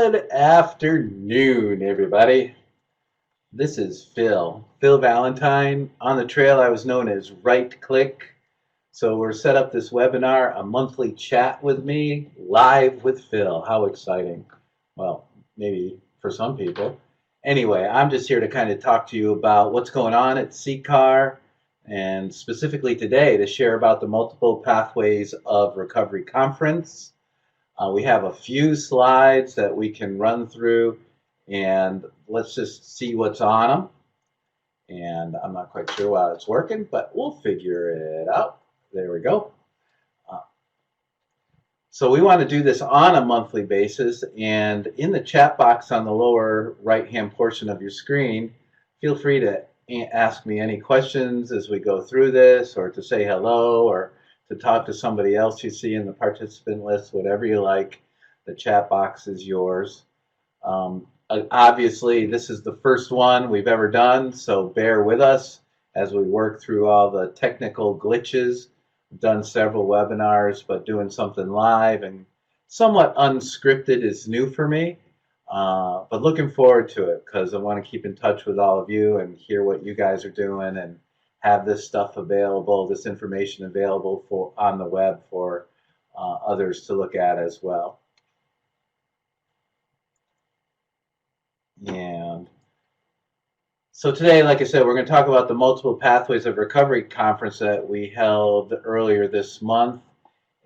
Good afternoon, everybody. This is Phil Valentine. On the trail, I was known as Right Click. So we're set up this webinar, a monthly chat with me, live with Phil. How exciting. Well, maybe for some people. Anyway, I'm just here to kind of talk to you about what's going on at CCAR and specifically today to share about the multiple pathways of recovery conference. We have a few slides that we can run through, and let's just see what's on them. And I'm not quite sure why it's working, but we'll figure it out. There we go. Uh, so we want to do this on a monthly basis, and in the chat box on the lower right-hand portion of your screen, feel free to ask me any questions as we go through this, or to say hello, or to talk to somebody else you see in the participant list, whatever you like. The chat box is yours. Obviously, this is the first one we've ever done, so bear with us as we work through all the technical glitches. We've done several webinars, but doing something live and somewhat unscripted is new for me. But looking forward to it because I want to keep in touch with all of you and hear what you guys are doing and have this stuff available, this information available for on the web for others to look at as well. And so today, like I said, we're going to talk about the Multiple Pathways of Recovery conference that we held earlier this month.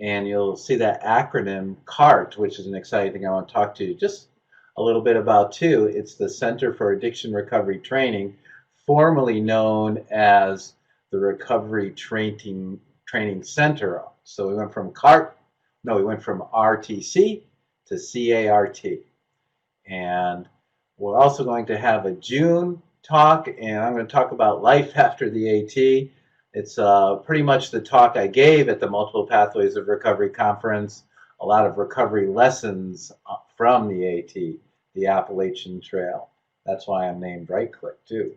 And you'll see that acronym CART, which is an exciting thing I want to talk to you just a little bit about too. It's the Center for Addiction Recovery Training, formerly known as the Recovery Training Center. So we went from RTC to CART. And we're also going to have a June talk, and I'm going to talk about life after the AT. It's pretty much the talk I gave at the Multiple Pathways of Recovery conference, a lot of recovery lessons from the AT, the Appalachian Trail. That's why I'm named Right Click too.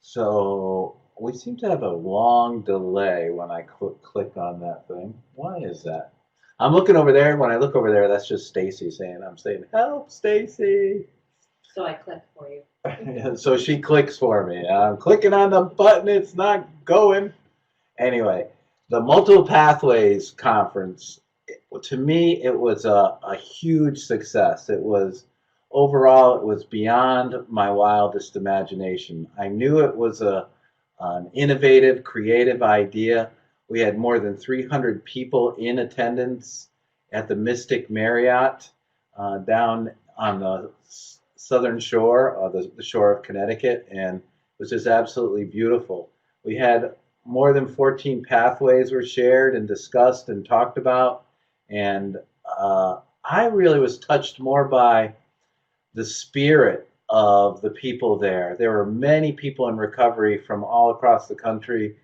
So we seem to have a long delay when I click on that thing. Why is that? I'm looking over there. When I look over there, that's just Stacy saying, I'm saying, help, Stacy. So I click for you. So she clicks for me. I'm clicking on the button. It's not going. Anyway, the Multiple Pathways Conference, to me, it was a huge success. Overall, it was beyond my wildest imagination. I knew it was an innovative, creative idea. We had more than 300 people in attendance at the Mystic Marriott down on the southern shore, the shore of Connecticut, and it was just absolutely beautiful. We had more than 14 pathways were shared and discussed and talked about, and I really was touched more by the spirit of the people there. There were many people in recovery from all across the country,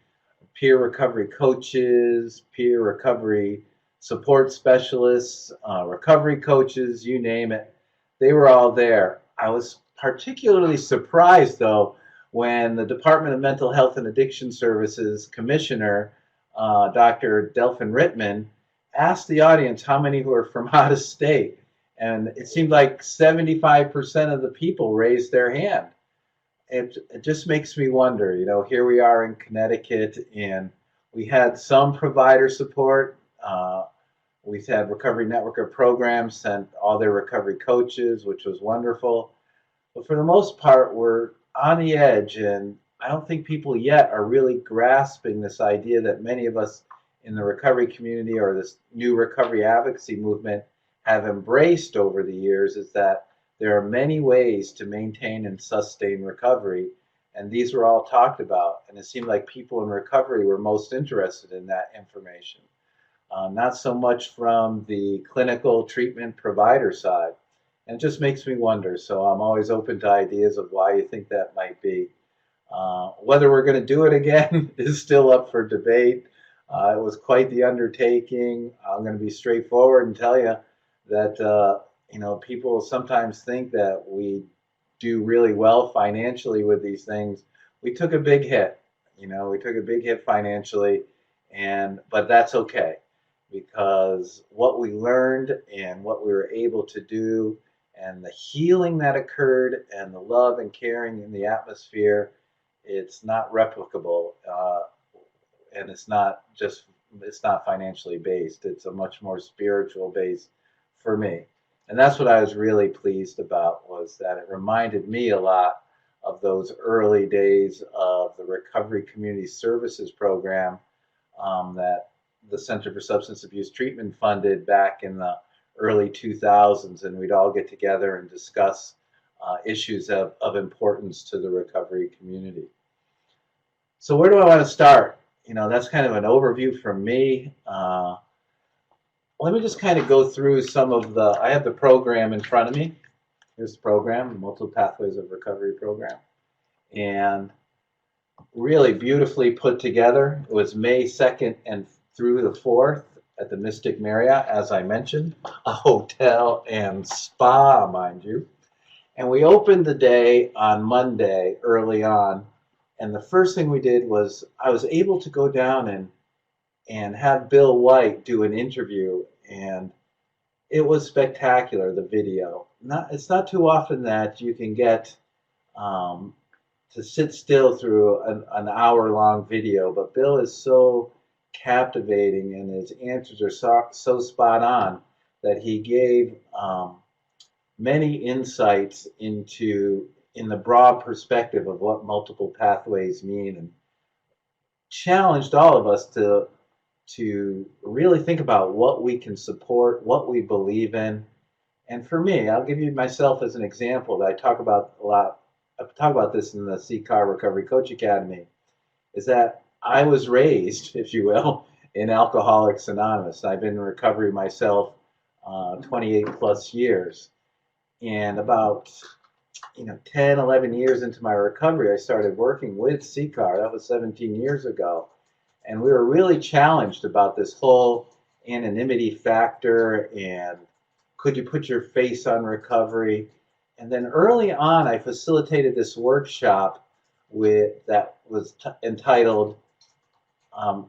peer recovery coaches, peer recovery support specialists, recovery coaches, you name it. They were all there. I was particularly surprised, though, when the Department of Mental Health and Addiction Services Commissioner, Dr. Delphin Rittman, asked the audience how many were from out of state. And it seemed like 75% of the people raised their hand. It just makes me wonder, here we are in Connecticut, and we had some provider support. We've had Recovery Network of Programs sent all their recovery coaches, which was wonderful. But for the most part, we're on the edge, and I don't think people yet are really grasping this idea that many of us in the recovery community or this new recovery advocacy movement have embraced over the years, is that there are many ways to maintain and sustain recovery, and these were all talked about, and it seemed like people in recovery were most interested in that information. Not so much from the clinical treatment provider side. And it just makes me wonder, so I'm always open to ideas of why you think that might be. Whether we're going to do it again is still up for debate. It was quite the undertaking. I'm going to be straightforward and tell you that people sometimes think that we do really well financially with these things. We took a big hit. We took a big hit financially, but that's okay. because what we learned and what we were able to do and the healing that occurred and the love and caring in the atmosphere, it's not replicable. And it's not financially based. It's a much more spiritual base for me. And that's what I was really pleased about, was that it reminded me a lot of those early days of the Recovery Community Services program that the Center for Substance Abuse Treatment funded back in the early 2000s, and we'd all get together and discuss issues of importance to the recovery community. So where do I want to start? That's kind of an overview from me. Let me just kind of go through I have the program in front of me. Here's the program, the Multiple Pathways of Recovery program. And really beautifully put together. It was May 2nd and through the 4th at the Mystic Marriott, as I mentioned, a hotel and spa, mind you. And we opened the day on Monday early on. And the first thing we did was I was able to go down and have Bill White do an interview, and it was spectacular, the video. It's not too often that you can get to sit still through an hour-long video, but Bill is so captivating and his answers are so spot on that he gave many insights in the broad perspective of what multiple pathways mean, and challenged all of us to really think about what we can support, what we believe in. And for me, I'll give you myself as an example that I talk about a lot. I talk about this in the CCAR Recovery Coach Academy, is that I was raised, if you will, in Alcoholics Anonymous. I've been in recovery myself 28 plus years. And about 10, 11 years into my recovery, I started working with CCAR. That was 17 years ago. And we were really challenged about this whole anonymity factor and could you put your face on recovery? And then early on, I facilitated this workshop that was entitled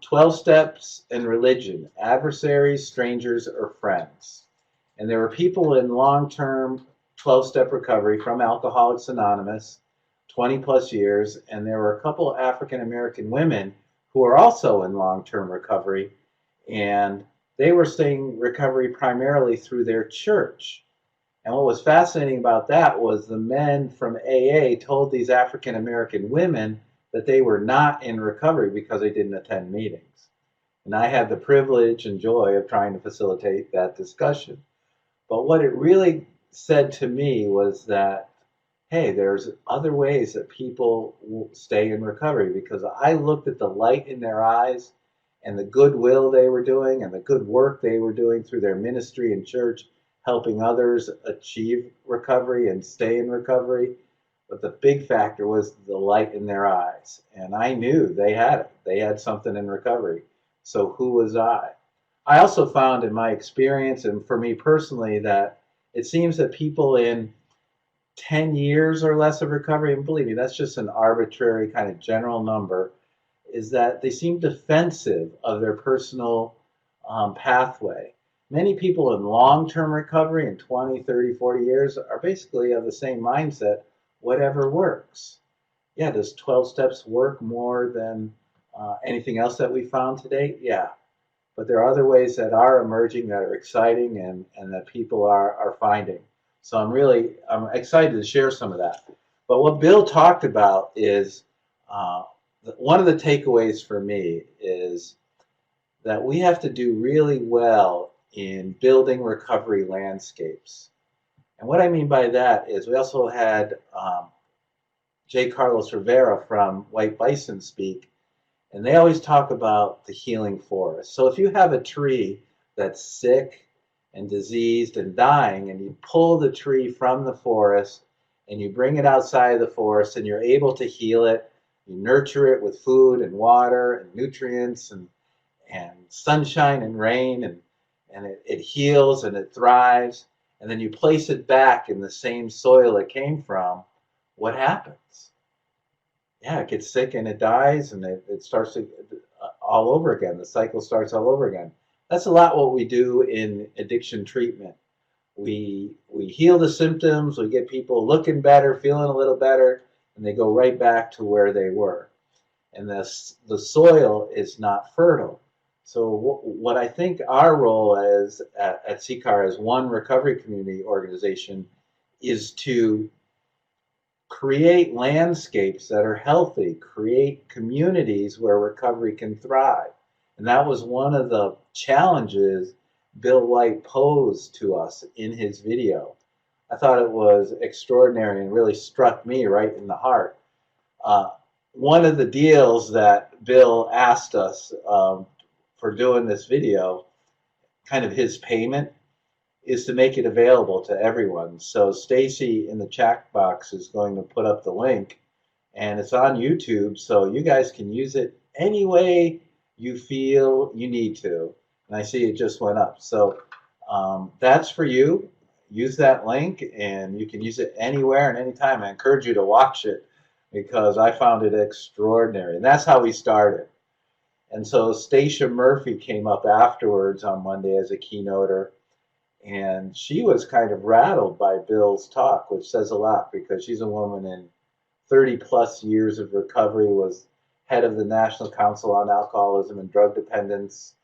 12 Steps in Religion, Adversaries, Strangers, or Friends. And there were people in long-term 12-step recovery from Alcoholics Anonymous, 20 plus years, and there were a couple of African-American women who are also in long-term recovery, and they were staying recovery primarily through their church. And what was fascinating about that was the men from AA told these African-American women that they were not in recovery because they didn't attend meetings. And I had the privilege and joy of trying to facilitate that discussion. But what it really said to me was that, hey, there's other ways that people will stay in recovery, because I looked at the light in their eyes and the goodwill they were doing and the good work they were doing through their ministry and church, helping others achieve recovery and stay in recovery. But the big factor was the light in their eyes. And I knew they had it. They had something in recovery. So who was I? I also found in my experience, and for me personally, that it seems that people in 10 years or less of recovery, and believe me, that's just an arbitrary kind of general number, is that they seem defensive of their personal pathway. Many people in long-term recovery in 20, 30, 40 years are basically of the same mindset, whatever works. Yeah, does 12 steps work more than anything else that we found today? Yeah. But there are other ways that are emerging that are exciting and that people are finding. So I'm excited to share some of that. But what Bill talked about is, one of the takeaways for me is that we have to do really well in building recovery landscapes. And what I mean by that is we also had J. Carlos Rivera from White Bison speak, and they always talk about the healing forest. So if you have a tree that's sick and diseased and dying, and you pull the tree from the forest and you bring it outside of the forest and you're able to heal it, you nurture it with food and water and nutrients and sunshine and rain, and it heals and it thrives, and then you place it back in the same soil it came from, what happens? Yeah, it gets sick and it dies, and it starts to all over again. The cycle starts all over again. That's a lot what we do in addiction treatment. We heal the symptoms, we get people looking better, feeling a little better, and they go right back to where they were. And the soil is not fertile. So what I think our role as at CCAR as one recovery community organization is to create landscapes that are healthy, create communities where recovery can thrive. And that was one of the challenges Bill White posed to us in his video. I thought it was extraordinary and really struck me right in the heart. Uh, One of the deals that Bill asked us for doing this video, kind of his payment, is to make it available to everyone. So Stacy in the chat box is going to put up the link, and it's on YouTube, so you guys can use it any way you feel you need to. And I see it just went up. So that's for you. Use that link, and you can use it anywhere and anytime. I encourage you to watch it because I found it extraordinary. And that's how we started. And so Stacia Murphy came up afterwards on Monday as a keynoter, and she was kind of rattled by Bill's talk, which says a lot because she's a woman in 30 plus years of recovery, was head of the National Council on Alcoholism and Drug Dependence,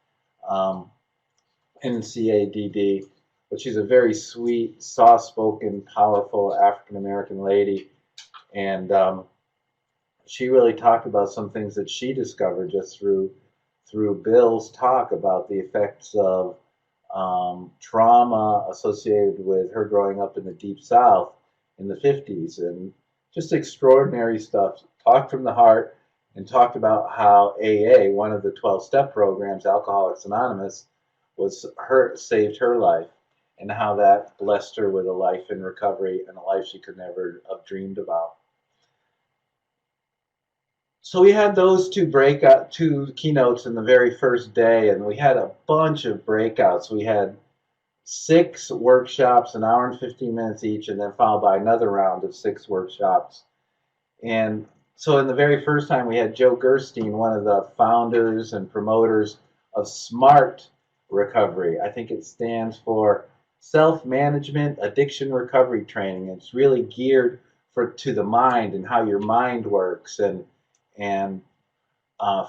NCADD. But she's a very sweet, soft-spoken, powerful African-American lady. And she really talked about some things that she discovered just through Bill's talk about the effects of trauma associated with her growing up in the Deep South in the 50s, and just extraordinary stuff. Talked from the heart and talked about how AA, one of the 12-step programs, Alcoholics Anonymous, saved her life, and how that blessed her with a life in recovery and a life she could never have dreamed about. So we had those two keynotes in the very first day, and we had a bunch of breakouts. We had 6 workshops, an hour and 15 minutes each, and then followed by another round of 6 workshops. And so in the very first time, we had Joe Gerstein, one of the founders and promoters of SMART Recovery. I think it stands for Self-Management Addiction Recovery Training. It's really geared to the mind and how your mind works, and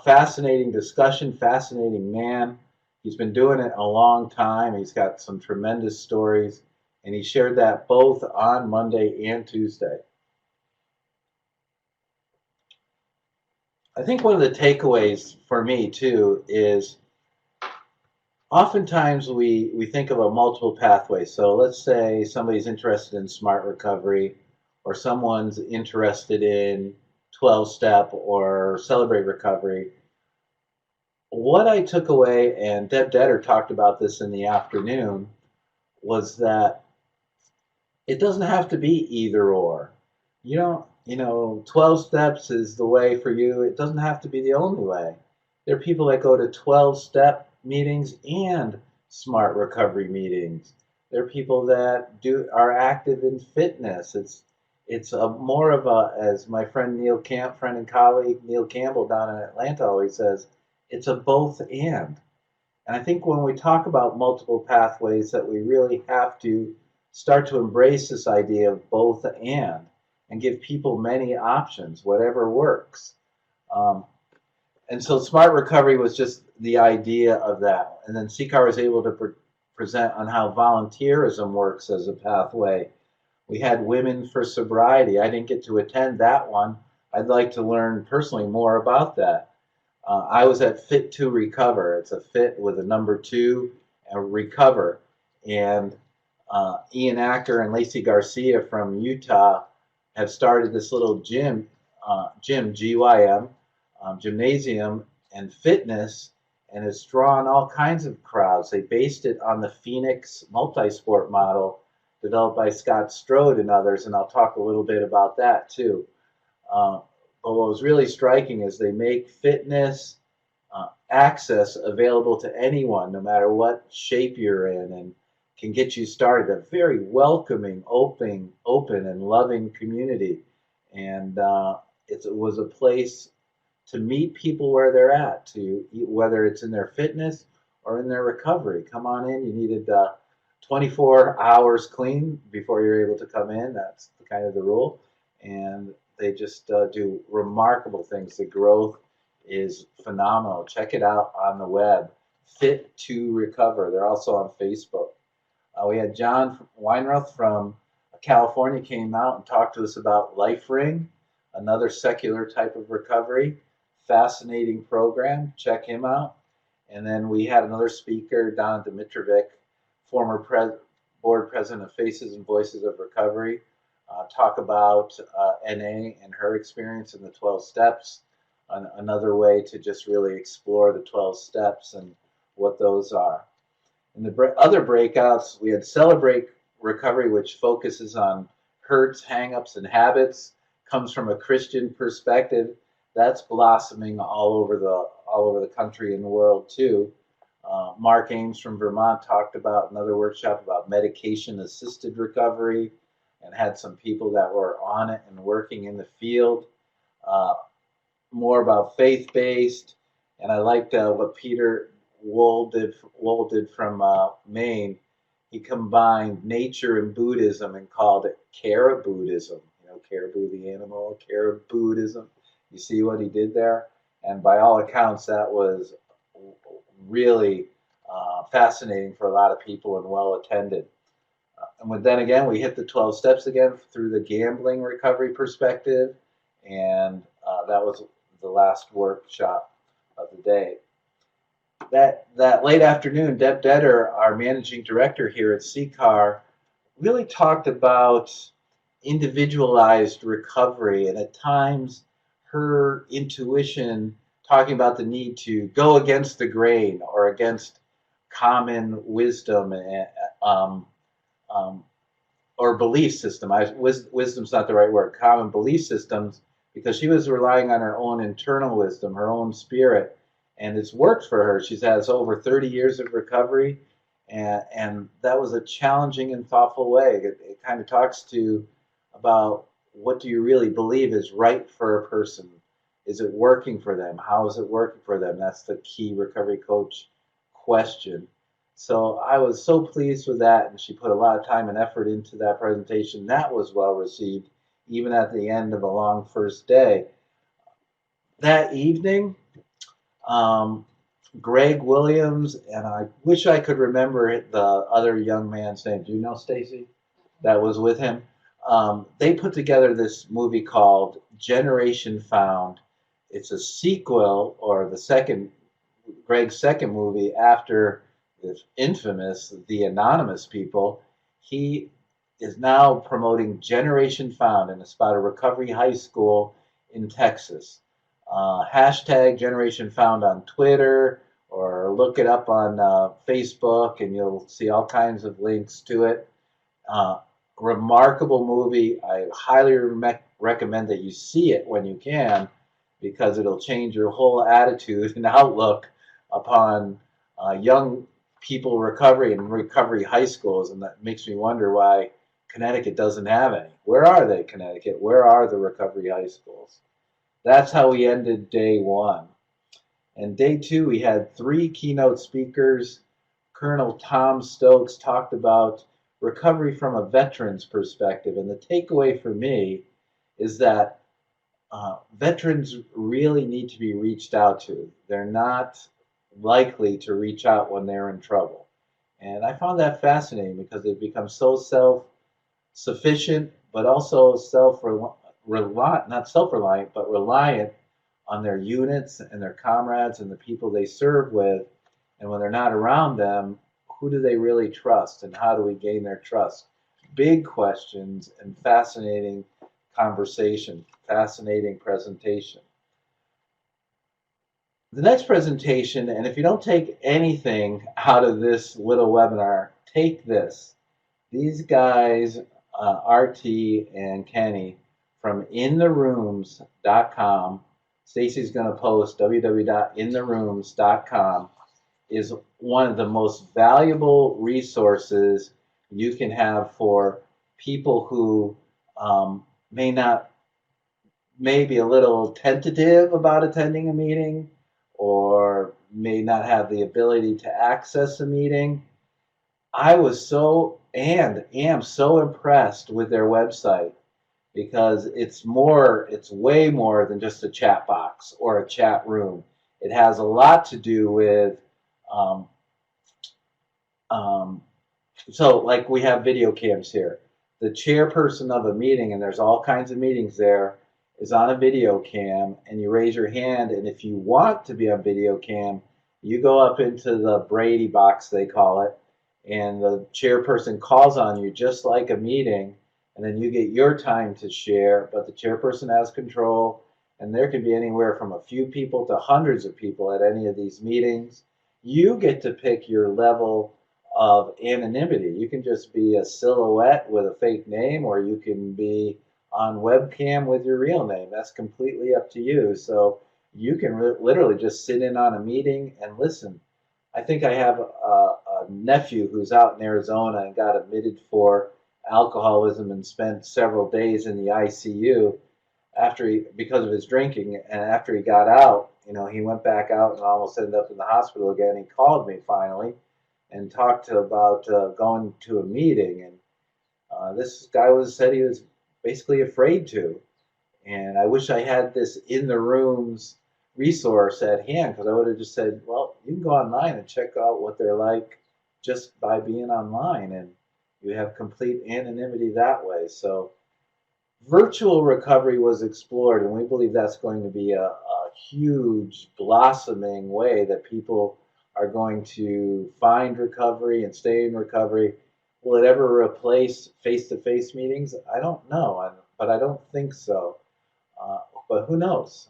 fascinating discussion, fascinating man. He's been doing it a long time. He's got some tremendous stories, and he shared that both on Monday and Tuesday. I think one of the takeaways for me too is oftentimes we think of a multiple pathway. So let's say somebody's interested in smart recovery, or someone's interested in 12-step or celebrate recovery. What I took away, and Deb Detter talked about this in the afternoon, was that it doesn't have to be either or. 12 steps is the way for you. It doesn't have to be the only way. There are people that go to 12-step meetings and smart recovery meetings. There are people that are active in fitness. It's more of a, as my friend friend and colleague Neil Campbell down in Atlanta always says, it's a both and. And I think when we talk about multiple pathways, that we really have to start to embrace this idea of both and give people many options, whatever works. And so smart recovery was just the idea of that. And then CCAR was able to present on how volunteerism works as a pathway. We had Women for Sobriety. I didn't get to attend that one. I'd like to learn personally more about that. I was at Fit to Recover. It's a fit with a number 2 and recover. And Ian Acker and Lacey Garcia from Utah have started this little gym, GYM, gymnasium and fitness, and it's drawn all kinds of crowds. They based it on the Phoenix multi-sport model developed by Scott Strode and others, and I'll talk a little bit about that too. But what was really striking is they make fitness access available to anyone, no matter what shape you're in, and can get you started. A very welcoming, open, and loving community. And it was a place to meet people where they're at, whether it's in their fitness or in their recovery. Come on in. You needed 24 hours clean before you're able to come in. That's kind of the rule. And they just do remarkable things. The growth is phenomenal. Check it out on the web. Fit to Recover. They're also on Facebook. We had John Weinroth from California came out and talked to us about Life Ring, another secular type of recovery. Fascinating program. Check him out. And then we had another speaker, Don Dimitrovic, former board president of Faces and Voices of Recovery, talk about NA and her experience in the 12 steps, another way to just really explore the 12 steps and what those are. In the other breakouts, we had Celebrate Recovery, which focuses on hurts, hangups, and habits, comes from a Christian perspective. That's blossoming all over the country and the world too. Mark Ames from Vermont talked about another workshop about medication-assisted recovery, and had some people that were on it and working in the field. More about faith-based, and I liked what Peter Wool did from Maine. He combined nature and Buddhism and called it Caribou-ism. You know, caribou the animal, Caribou-ism. You see what he did there? And by all accounts, that was really fascinating for a lot of people and well attended. And then again, we hit the 12 steps again through the gambling recovery perspective, and that was the last workshop of the day. That late afternoon, Deb Detter, our managing director here at CCAR, really talked about individualized recovery, and at times her intuition talking about the need to go against the grain or against common wisdom or belief system. Wisdom's not the right word. Common belief systems, because she was relying on her own internal wisdom, her own spirit, and it's worked for her. She has over 30 years of recovery, and that was a challenging and thoughtful way. It kind of talks to about what do you really believe is right for a person? Is it working for them? How is it working for them? That's the key recovery coach question. So I was so pleased with that, and she put a lot of time and effort into that presentation. That was well received, even at the end of a long first day. That evening, Greg Williams, and I wish I could remember the other young man's name. Do you know, Stacy? That was with him. They put together this movie called Generation Found. It's a sequel, or Greg's second movie after the infamous The Anonymous People. He is now promoting Generation Found, and it's about a recovery high school in Texas. Hashtag Generation Found on Twitter, or look it up on Facebook, and you'll see all kinds of links to it. Remarkable movie. I highly recommend that you see it when you can, because it'll change your whole attitude and outlook upon young people recovery and recovery high schools, and that makes me wonder why Connecticut doesn't have any. Where are they, Connecticut? Where are the recovery high schools? That's how we ended day one. And day two, we had 3 keynote speakers. Colonel Tom Stokes talked about recovery from a veteran's perspective, and the takeaway for me is that veterans really need to be reached out to. They're not likely to reach out when they're in trouble. And I found that fascinating, because they've become so self-sufficient, but also not self-reliant, but reliant on their units and their comrades and the people they serve with. And when they're not around them, who do they really trust, and how do we gain their trust? Big questions and fascinating conversation, fascinating presentation. The next presentation, and if you don't take anything out of this little webinar, take this. These guys, RT and Kenny from intherooms.com, Stacy's going to post www.intherooms.com, is one of the most valuable resources you can have for people who may be a little tentative about attending a meeting, or may not have the ability to access a meeting. I was so and am so impressed with their website because it's way more than just a chat box or a chat room. It has a lot to do with, um, um, so like we have video cams here. The chairperson of a meeting, and there's all kinds of meetings there, is on a video cam, and you raise your hand, and if you want to be on video cam, you go up into the Brady box, they call it, and the chairperson calls on you just like a meeting, and then you get your time to share, but the chairperson has control, and there can be anywhere from a few people to hundreds of people at any of these meetings. You get to pick your level of anonymity. You can just be a silhouette with a fake name, or you can be on webcam with your real name. That's completely up to you. So you can literally just sit in on a meeting and listen. I think I have a nephew who's out in Arizona and got admitted for alcoholism and spent several days in the ICU because of his drinking. And after he got out, he went back out and almost ended up in the hospital again. He called me finally and talked about going to a meeting. And this guy said he was basically afraid to. And I wish I had this in the rooms resource at hand, because I would have just said, well, you can go online and check out what they're like just by being online, and you have complete anonymity that way. So virtual recovery was explored, and we believe that's going to be a huge blossoming way that people are going to find recovery and stay in recovery. Will it ever replace face-to-face meetings? I don't know, but I don't think so. But who knows?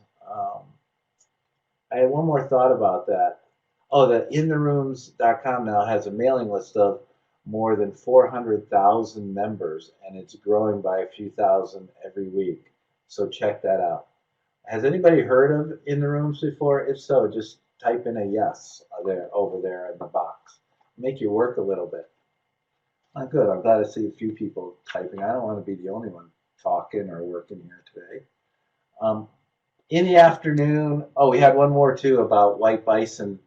I had one more thought about that. Oh, the intherooms.com now has a mailing list of more than 400,000 members, and it's growing by a few thousand every week. So check that out. Has anybody heard of In the Rooms before? If so, just type in a yes over there in the box. Make your work a little bit. Good. I'm glad to see a few people typing. I don't want to be the only one talking or working here today. In the afternoon, we had one more too about White Bison.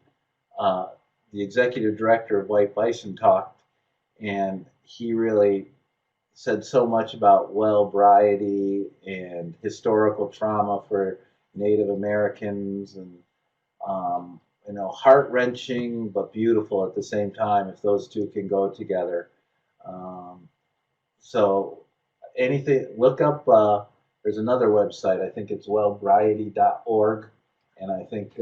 The executive director of White Bison talked, and he really said so much about well-briety and historical trauma for Native Americans, and heart-wrenching but beautiful at the same time if those two can go together. So anything, look up, there's another website, I think it's wellbriety.org, and I think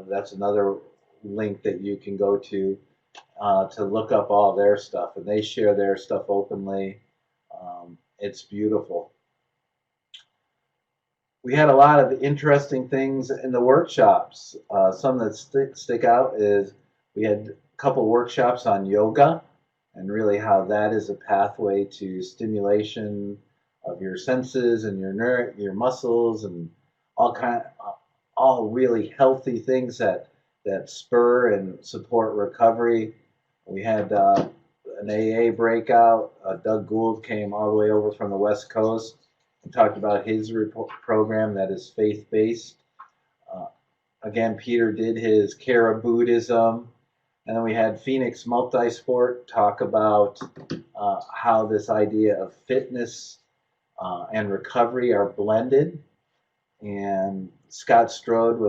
that's another link that you can go to look up all their stuff, and they share their stuff openly. It's beautiful. We had a lot of interesting things in the workshops. Some that stick out is we had a couple workshops on yoga and really how that is a pathway to stimulation of your senses and your muscles, and all really healthy things that spur and support recovery. We had an AA breakout. Doug Gould came all the way over from the West Coast and talked about his program that is faith-based. Again, Peter did his Kara Buddhism. And then we had Phoenix Multisport talk about how this idea of fitness and recovery are blended. And Scott Strode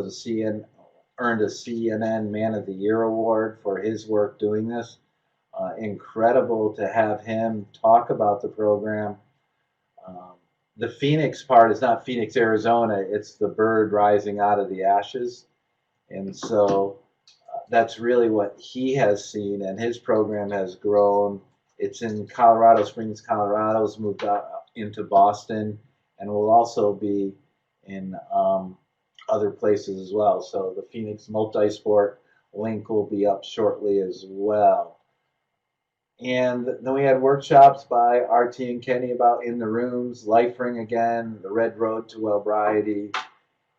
earned a CNN Man of the Year award for his work doing this. Incredible to have him talk about the program. The Phoenix part is not Phoenix, Arizona. It's the bird rising out of the ashes. And so that's really what he has seen, and his program has grown. It's in Colorado Springs, Colorado. It's moved out into Boston, and will also be in other places as well. So the Phoenix Multisport link will be up shortly as well. And then we had workshops by RT and Kenny about In the Rooms, Life Ring again, The Red Road to Wellbriety.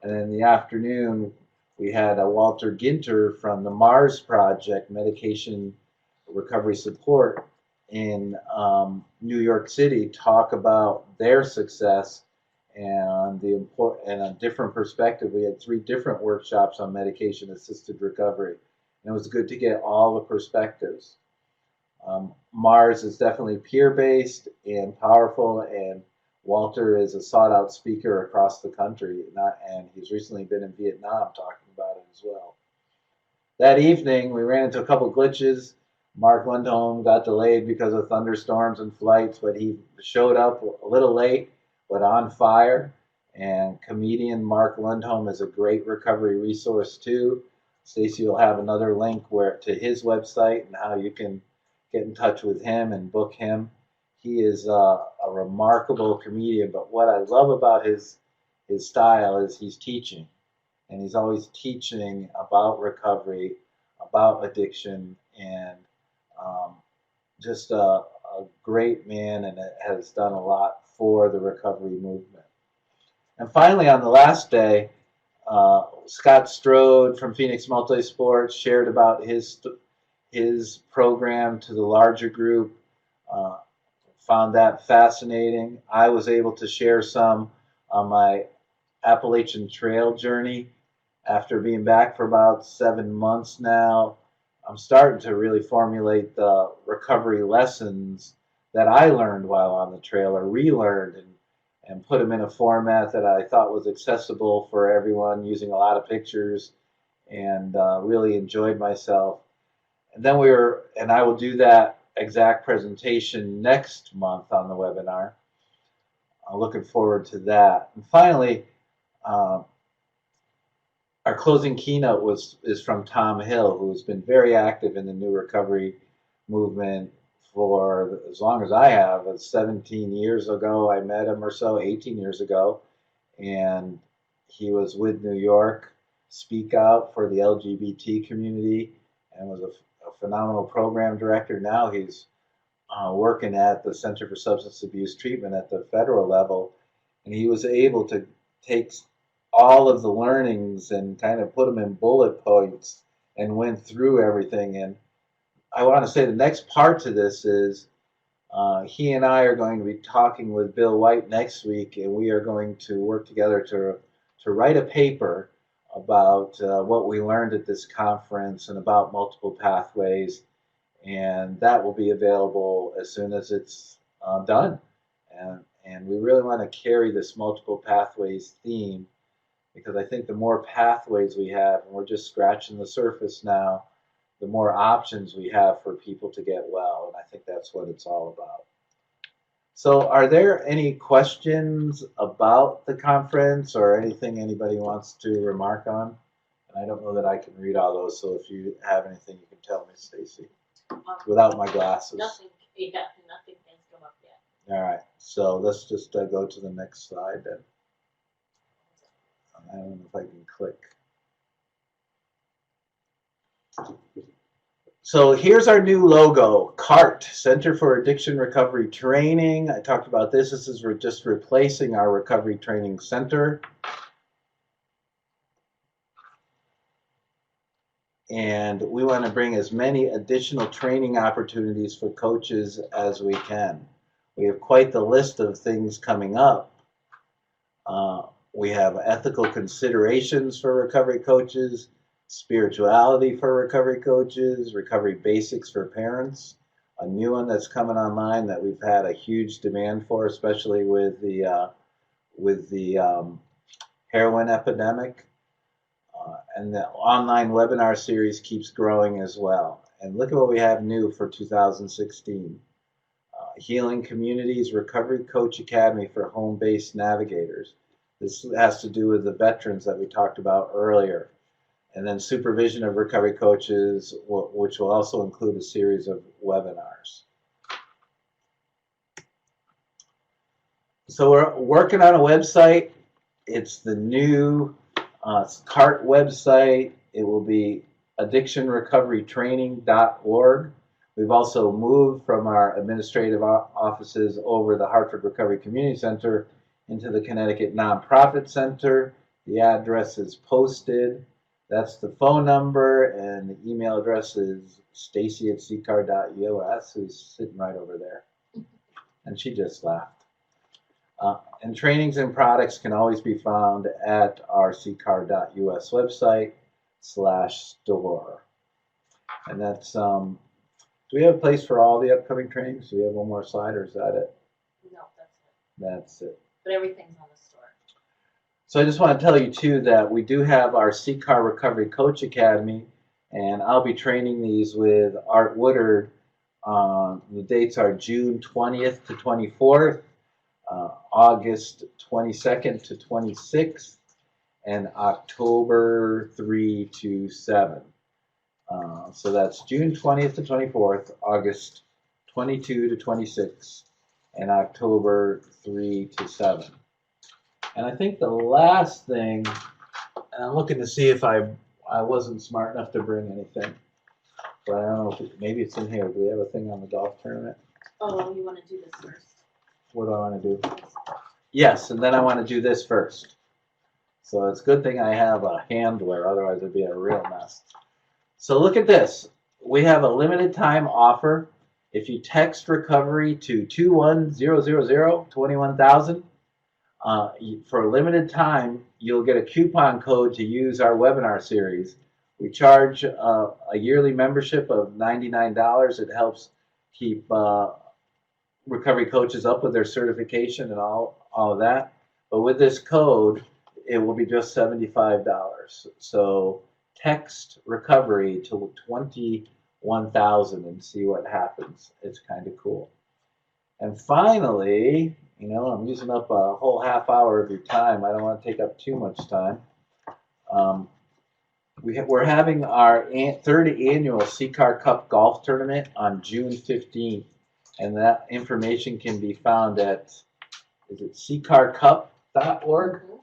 And then in the afternoon, we had Walter Ginter from the Mars Project, Medication Recovery Support in New York City, talk about their success and and a different perspective. We had 3 different workshops on medication-assisted recovery, and it was good to get all the perspectives. Mars is definitely peer-based and powerful, and Walter is a sought-out speaker across the country, and he's recently been in Vietnam talking about it as well. That evening, we ran into a couple glitches. Mark Lundholm got delayed because of thunderstorms and flights, but he showed up a little late, but on fire. And comedian Mark Lundholm is a great recovery resource too. Stacy will have another link to his website and how you can get in touch with him and book him. He is a remarkable comedian, but what I love about his style is he's teaching. And he's always teaching about recovery, about addiction, and just a great man, and has done a lot for the recovery movement. And finally, on the last day, Scott Strode from Phoenix Multisports shared about his program to the larger group. Found that fascinating. I was able to share some on my Appalachian Trail journey. After being back for about 7 months now, I'm starting to really formulate the recovery lessons that I learned while on the trail, or relearned, and put them in a format that I thought was accessible for everyone, using a lot of pictures, and really enjoyed myself. And then I will do that exact presentation next month on the webinar. I'm looking forward to that. And finally, our closing keynote is from Tom Hill, who has been very active in the new recovery movement for as long as I have. 17 years ago I met him, or so, 18 years ago, and he was with New York Speak Out for the LGBT community, and was a phenomenal program director. Now he's working at the Center for Substance Abuse Treatment at the federal level, and he was able to take all of the learnings and kind of put them in bullet points and went through everything. And I want to say the next part to this is he and I are going to be talking with Bill White next week, and we are going to work together to write a paper about what we learned at this conference and about multiple pathways, and that will be available as soon as it's done. And we really want to carry this multiple pathways theme, because I think the more pathways we have, and we're just scratching the surface now, the more options we have for people to get well. And I think that's what it's all about. So are there any questions about the conference, or anything anybody wants to remark on? And I don't know that I can read all those, so if you have anything, you can tell me, Stacy, without my glasses. Nothing has come up yet. All right, so let's just go to the next slide then. I don't know if I can click. So here's our new logo, CART, Center for Addiction Recovery Training. I talked about this. This is just replacing our Recovery Training Center. And we want to bring as many additional training opportunities for coaches as we can. We have quite the list of things coming up. We have ethical considerations for recovery coaches, spirituality for recovery coaches, recovery basics for parents, a new one that's coming online that we've had a huge demand for, especially with the heroin epidemic. And the online webinar series keeps growing as well. And look at what we have new for 2016. Healing Communities Recovery Coach Academy for Home-Based Navigators. This has to do with the veterans that we talked about earlier. And then supervision of recovery coaches, which will also include a series of webinars. So we're working on a website. It's the new CART website. It will be addictionrecoverytraining.org. We've also moved from our administrative offices over the Hartford Recovery Community Center into the Connecticut Nonprofit Center. The address is posted. That's the phone number, and the email address is stacy@ccar.us, who's sitting right over there. And she just laughed. And trainings and products can always be found at our ccar.us website /store. And that's, do we have a place for all the upcoming trainings? Do we have one more slide, or is that it? No, that's it. That's it. But everything's on the store. So I just want to tell you too that we do have our CCAR Recovery Coach Academy, and I'll be training these with Art Woodard. The dates are June 20th to 24th, August 22nd to 26th, and October 3 to 7. So that's June 20th to 24th, August 22 to 26, and October 3 to 7. And I think the last thing, and I'm looking to see if I wasn't smart enough to bring anything, but I don't know if maybe it's in here. Do we have a thing on the golf tournament? Oh, you want to do this first? What do I want to do? Yes, and then I want to do this first. So it's a good thing I have a handler, otherwise it'd be a real mess. So look at this. We have a limited time offer. If you text recovery to 21000 21,000, for a limited time, you'll get a coupon code to use our webinar series. We charge a yearly membership of $99. It helps keep recovery coaches up with their certification and all of that. But with this code, it will be just $75. So text recovery to 21,000 and see what happens. It's kind of cool. And finally, you know, I'm using up a whole half hour of your time. I don't want to take up too much time. We're having our third annual CCAR Cup Golf Tournament on June 15th. And that information can be found at, is it ccarcup.org? Mm-hmm.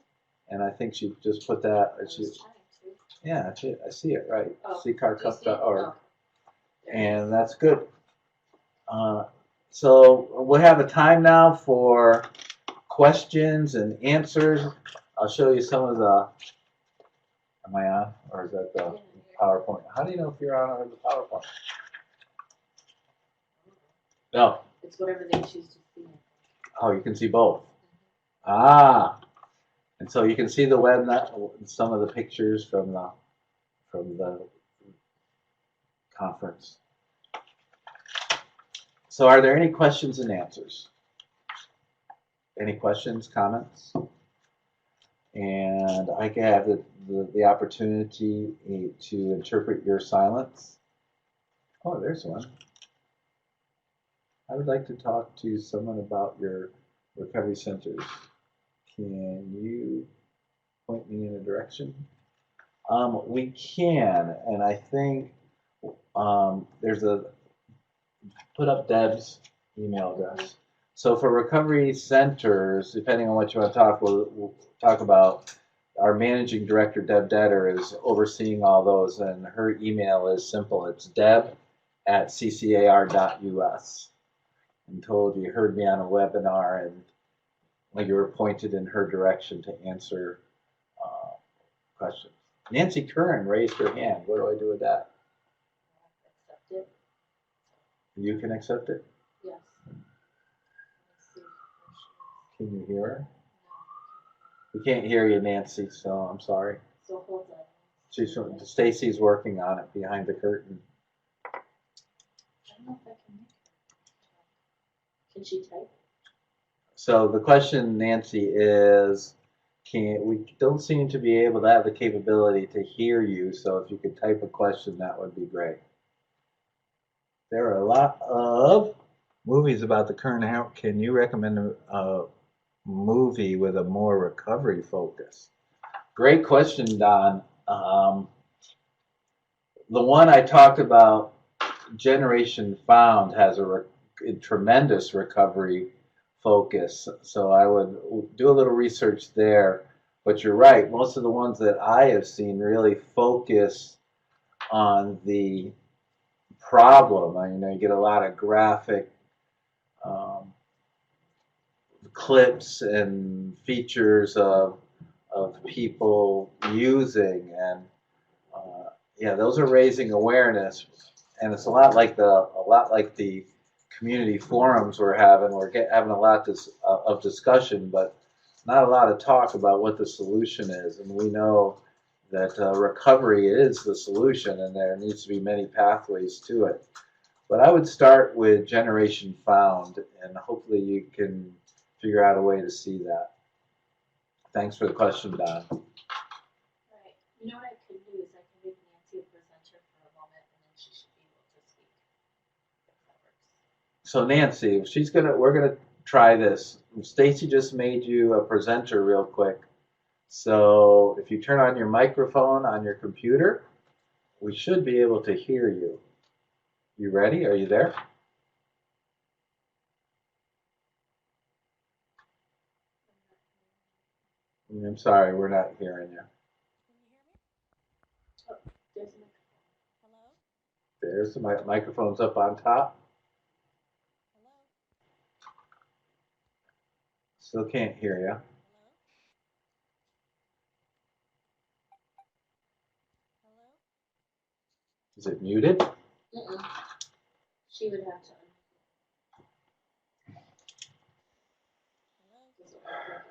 And I think she just put that. Yeah, I see it, right. Oh, ccarcup.org. oh, And that's good. So we'll have a time now for questions and answers. I'll show you some of the, am I on, or is that the PowerPoint? How do you know if you're on or the PowerPoint? No. It's whatever they choose to see. Oh, you can see both. Ah, and so you can see the web, some of the pictures from the conference. So are there any questions and answers? Any questions, comments? And I have the opportunity to interpret your silence. Oh, there's one. I would like to talk to someone about your recovery centers. Can you point me in a direction? We can, and I think there's a, put up Deb's email address. So for recovery centers, depending on what you want to talk, we'll talk about. Our managing director, Deb Detter, is overseeing all those, and her email is simple. It's deb@ccar.us. I'm told you heard me on a webinar and you were pointed in her direction to answer questions. Nancy Curran raised her hand. What do I do with that? Accept it. You can accept it? Yes. Let's see. Can you hear her? We can't hear you, Nancy, so I'm sorry. So hold on. Stacy's working on it behind the curtain. I don't know if I can make her. Can she type? So the question, Nancy, is we don't seem to be able to have the capability to hear you, so if you could type a question, that would be great. There are a lot of movies about the current health. Can you recommend a movie with a more recovery focus? Great question, Don. The one I talked about, Generation Found, has a tremendous recovery focus, so I would do a little research there. But you're right, most of the ones that I have seen really focus on the problem. I mean, you get a lot of graphic clips and features of people using, and yeah, those are raising awareness, and it's a lot like the community forums we're having. We're having a lot of discussion, but not a lot of talk about what the solution is. And we know that recovery is the solution, and there needs to be many pathways to it. But I would start with Generation Found, and hopefully you can figure out a way to see that. Thanks for the question, Don. Right. You know what I could do is I can make Nancy a presenter for a moment, and then she should be able to speak. If that works. So Nancy, we're gonna try this. Stacy just made you a presenter real quick. So if you turn on your microphone on your computer, we should be able to hear you. You ready? Are you there? I'm sorry, we're not hearing you. Oh, there's a microphone. Hello? There's the microphone's up on top. Hello? Still can't hear you. Hello? Hello? Is it muted? Mm-mm. She would have to. Hello? Does it work?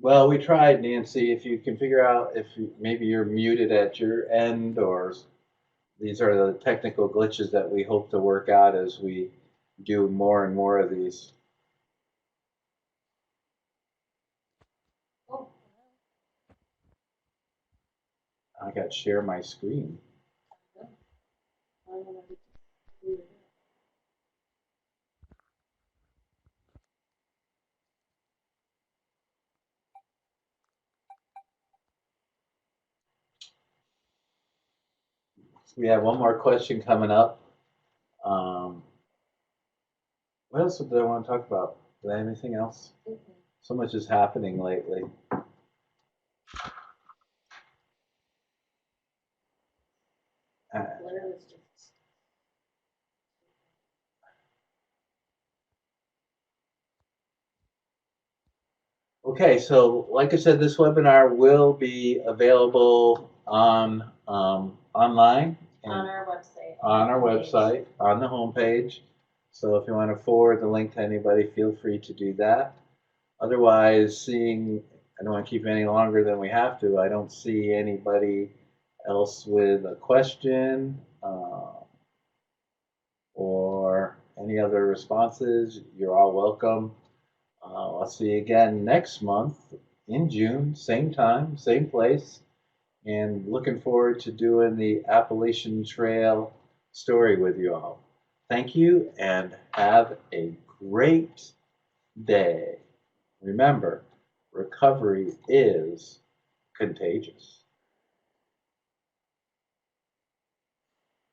Well, we tried, Nancy. If you can figure out if maybe you're muted at your end, or these are the technical glitches that we hope to work out as we do more and more of these. Oh, I got share my screen. I don't know. Weird. We have one more question coming up. Um, what else did I want to talk about? Did I have anything else? Mm-hmm. So much is happening lately. Blair was just. Okay, so like I said, this webinar will be available on online and On our website. on our website, on the homepage. So if you want to forward the link to anybody, feel free to do that. Otherwise, I don't want to keep it any longer than we have to. I don't see anybody else with a question or any other responses. You're all welcome. I'll see you again next month in June, same time, same place, and looking forward to doing the Appalachian Trail story with you all. Thank you and have a great day. Remember, recovery is contagious.